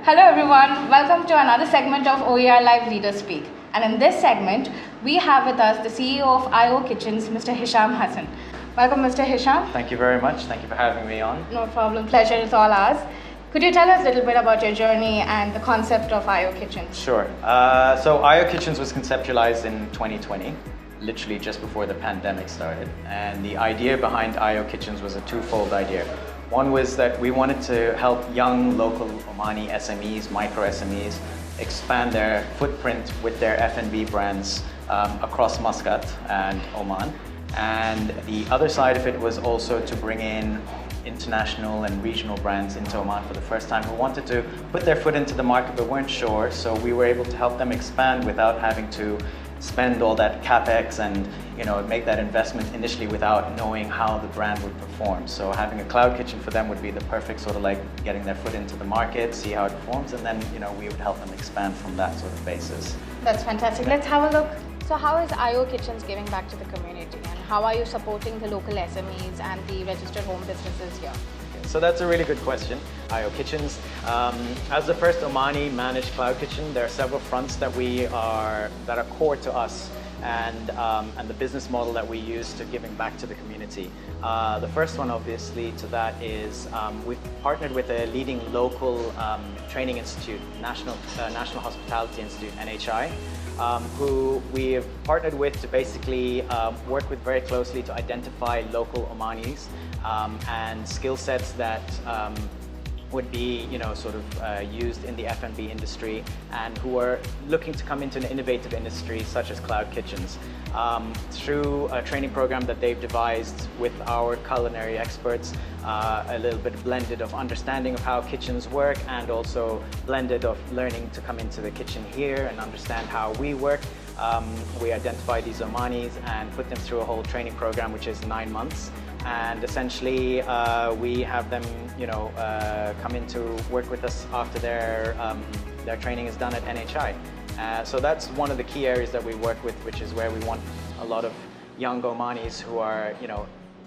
Hello everyone, welcome to another segment of OER Live LEADERSPEAK. And in this segment, we have with us the CEO of IO Kitchens, Mr. Hisham Hasan. Welcome, Mr. Hisham. Thank you very much. Thank you for having me on. No problem, pleasure is all ours. Could you tell us a little bit about your journey and the concept of IO Kitchens? Sure. So IO Kitchens was conceptualized in 2020, literally just before the pandemic started. And the idea behind IO Kitchens was a twofold idea. One was that we wanted to help young local Omani SMEs, micro SMEs, expand their footprint with their F&B brands across Muscat and Oman. And the other side of it was also to bring in international and regional brands into Oman for the first time who wanted to put their foot into the market but weren't sure. So we were able to help them expand without having to spend all that capex and make that investment initially without knowing how the brand would perform. So having a cloud kitchen for them would be the perfect sort of like getting their foot into the market, see how it performs, and then we would help them expand from that sort of basis. That's fantastic. Let's have a look. So how is IO Kitchens giving back to the community, and how are you supporting the local SMEs and the registered home businesses here? So that's a really good question. IO Kitchens, as the first Omani managed cloud kitchen, there are several fronts that are core to us and the business model that we use to giving back to the community. The first one, obviously, to that is we've partnered with a leading local training institute, National Hospitality Institute, NHI, who we have partnered with to basically work with very closely to identify local Omanis and skill sets that would be used in the F&B industry and who are looking to come into an innovative industry such as cloud kitchens. Through a training program that they've devised with our culinary experts, a little bit blended of understanding of how kitchens work and also blended of learning to come into the kitchen here and understand how we work. We identify these Omanis and put them through a whole training program which is 9 months. And essentially, we have them, come in to work with us after their training is done at NHI. So that's one of the key areas that we work with, which is where we want a lot of young Omanis who are,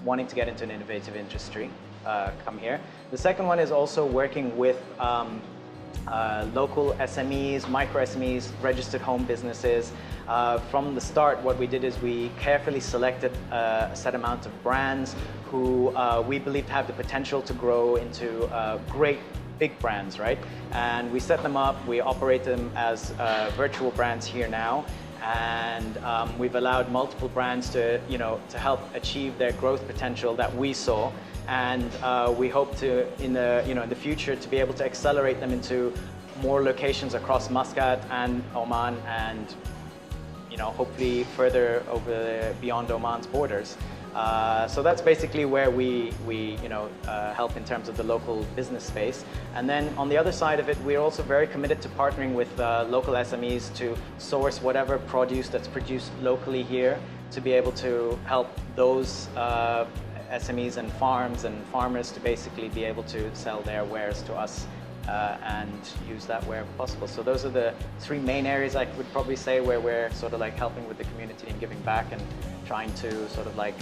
wanting to get into an innovative industry come here. The second one is also working with local SMEs, micro SMEs, registered home businesses. From the start, what we did is we carefully selected a set amount of brands who we believed have the potential to grow into great big brands, right? And we set them up, we operate them as virtual brands here now. And we've allowed multiple brands to help achieve their growth potential that we saw. And we hope to, in the future, to be able to accelerate them into more locations across Muscat and Oman, and hopefully further beyond Oman's borders. So that's basically where we help in terms of the local business space. And then on the other side of it, we're also very committed to partnering with local SMEs to source whatever produce that's produced locally here to be able to help those SMEs and farms and farmers to basically be able to sell their wares to us and use that wherever possible. So those are the three main areas I would probably say where we're sort of like helping with the community and giving back and trying to sort of like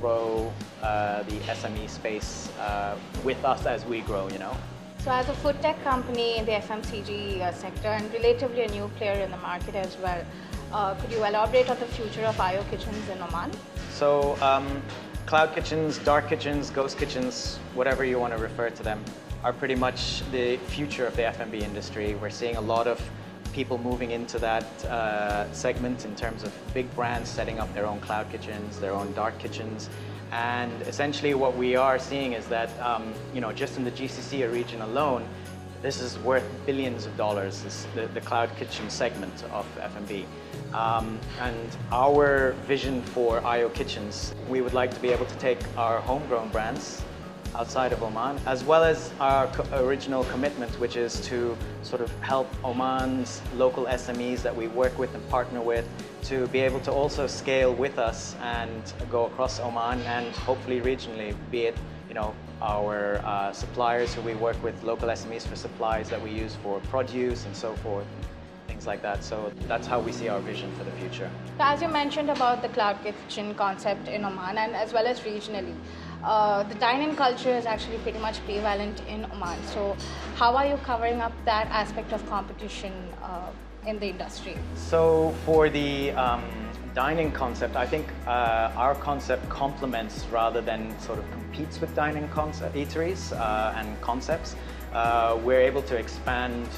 grow the SME space with us as we grow, So as a food tech company in the FMCG sector and relatively a new player in the market as well, could you elaborate on the future of IO Kitchens in Oman? So cloud kitchens, dark kitchens, ghost kitchens, whatever you want to refer to them, are pretty much the future of the F&B industry. We're seeing a lot of people moving into that segment in terms of big brands setting up their own cloud kitchens, their own dark kitchens. And essentially what we are seeing is that, just in the GCC region alone, this is worth billions of dollars, the cloud kitchen segment of F&B. And our vision for IO Kitchens, we would like to be able to take our homegrown brands outside of Oman, as well as our original commitment, which is to sort of help Oman's local SMEs that we work with and partner with to be able to also scale with us and go across Oman and hopefully regionally, be it our suppliers who we work with, local SMEs for supplies that we use for produce and so forth, things like that. So that's how we see our vision for the future. So as you mentioned about the cloud kitchen concept in Oman and as well as regionally, the dine-in culture is actually pretty much prevalent in Oman. So how are you covering up that aspect of competition in the industry? So for the dining concept, I think our concept complements rather than sort of competes with dining concept eateries and concepts. We're able to expand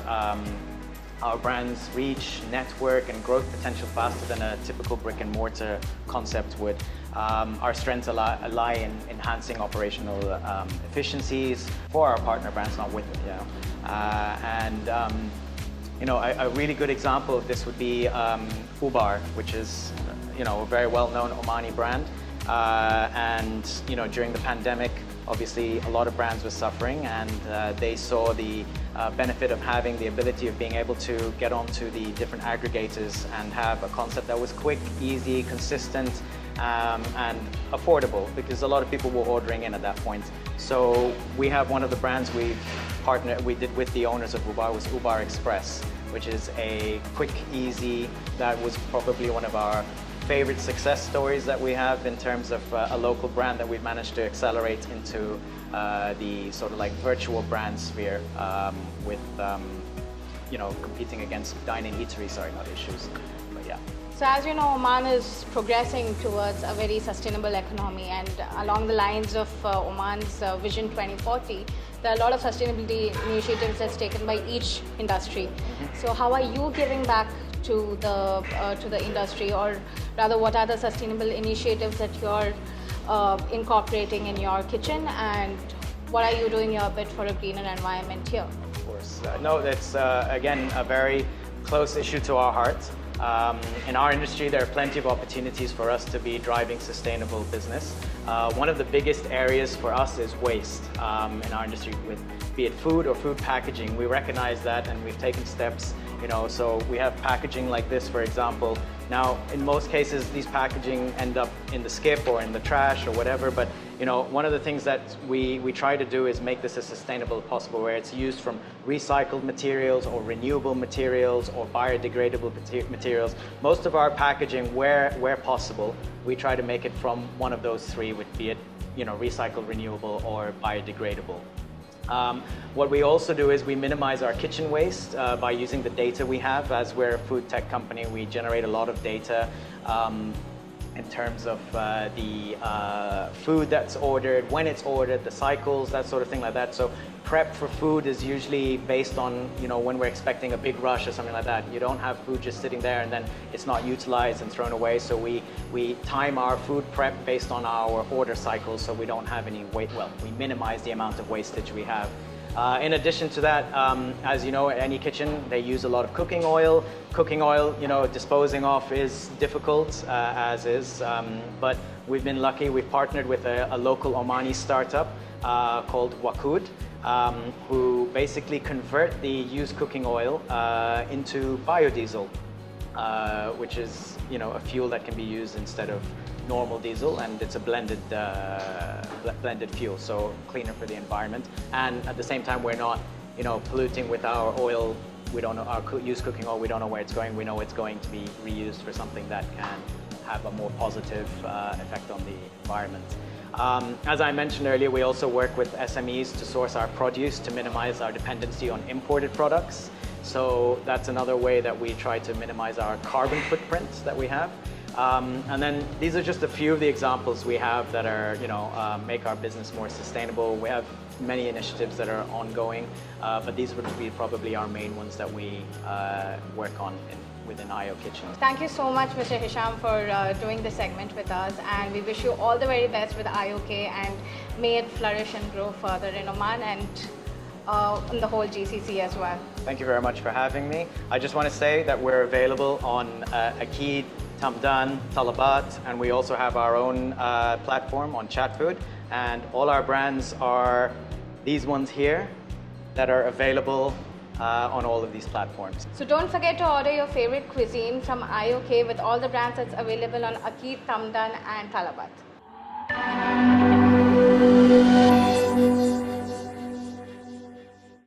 our brand's reach, network, and growth potential faster than a typical brick and mortar concept would. Our strengths lie in enhancing operational efficiencies for our partner brands, not with it. A really good example of this would be Ubar, which is a very well-known Omani brand. During the pandemic, obviously a lot of brands were suffering, and they saw the benefit of having the ability of being able to get onto the different aggregators and have a concept that was quick, easy, consistent, and affordable, because a lot of people were ordering in at that point. So we have one of the brands we did with the owners of Ubar was Ubar Express, which is a quick, easy, that was probably one of our favorite success stories that we have in terms of a local brand that we've managed to accelerate into the sort of like virtual brand sphere with competing against dine-in eateries, not issues, but yeah. So as you know, Oman is progressing towards a very sustainable economy, and along the lines of Oman's Vision 2040, there are a lot of sustainability initiatives that's taken by each industry. So how are you giving back to the industry, or rather what are the sustainable initiatives that you're incorporating in your kitchen, and what are you doing your bit for a greener environment here? Of course. No, that's again a very close issue to our heart. In our industry, there are plenty of opportunities for us to be driving sustainable business. One of the biggest areas for us is waste in our industry, with be it food or food packaging. We recognize that, and we've taken steps. So we have packaging like this, for example. Now, in most cases, these packaging end up in the skip or in the trash or whatever, but one of the things that we try to do is make this as sustainable as possible, where it's used from recycled materials or renewable materials or biodegradable materials. Most of our packaging, where possible, we try to make it from one of those three, be it recycled, renewable, or biodegradable. What we also do is we minimize our kitchen waste by using the data we have. As we're a food tech company, we generate a lot of data in terms of the food that's ordered, when it's ordered, the cycles, that sort of thing like that. So prep for food is usually based on, when we're expecting a big rush or something like that. You don't have food just sitting there and then it's not utilized and thrown away. So we time our food prep based on our order cycles, so we don't have any we minimize the amount of wastage we have. In addition to that, as you know, at any kitchen, they use a lot of cooking oil. Cooking oil, disposing of is difficult, as is, but we've been lucky. We've partnered with a local Omani startup called Wakud, who basically convert the used cooking oil into biodiesel, which is, a fuel that can be used instead of normal diesel, and it's a blended fuel, so cleaner for the environment. And at the same time, we're not, polluting with our oil. We don't know our used cooking oil. We don't know where it's going. We know it's going to be reused for something that can have a more positive effect on the environment. As I mentioned earlier, we also work with SMEs to source our produce to minimize our dependency on imported products. So that's another way that we try to minimize our carbon footprint that we have. And then these are just a few of the examples we have that are, make our business more sustainable. We have many initiatives that are ongoing, but these would be probably our main ones that we work on within IO Kitchens. Thank you so much, Mr. Hisham, for doing this segment with us, and we wish you all the very best with IOK, and may it flourish and grow further in Oman and in the whole GCC as well. Thank you very much for having me. I just want to say that we're available on Akeed, Tamdan, Talabat, and we also have our own platform on chat food, and all our brands are these ones here that are available on all of these platforms. So don't forget to order your favorite cuisine from IOK with all the brands that's available on Akeed, Tamdan and Talabat.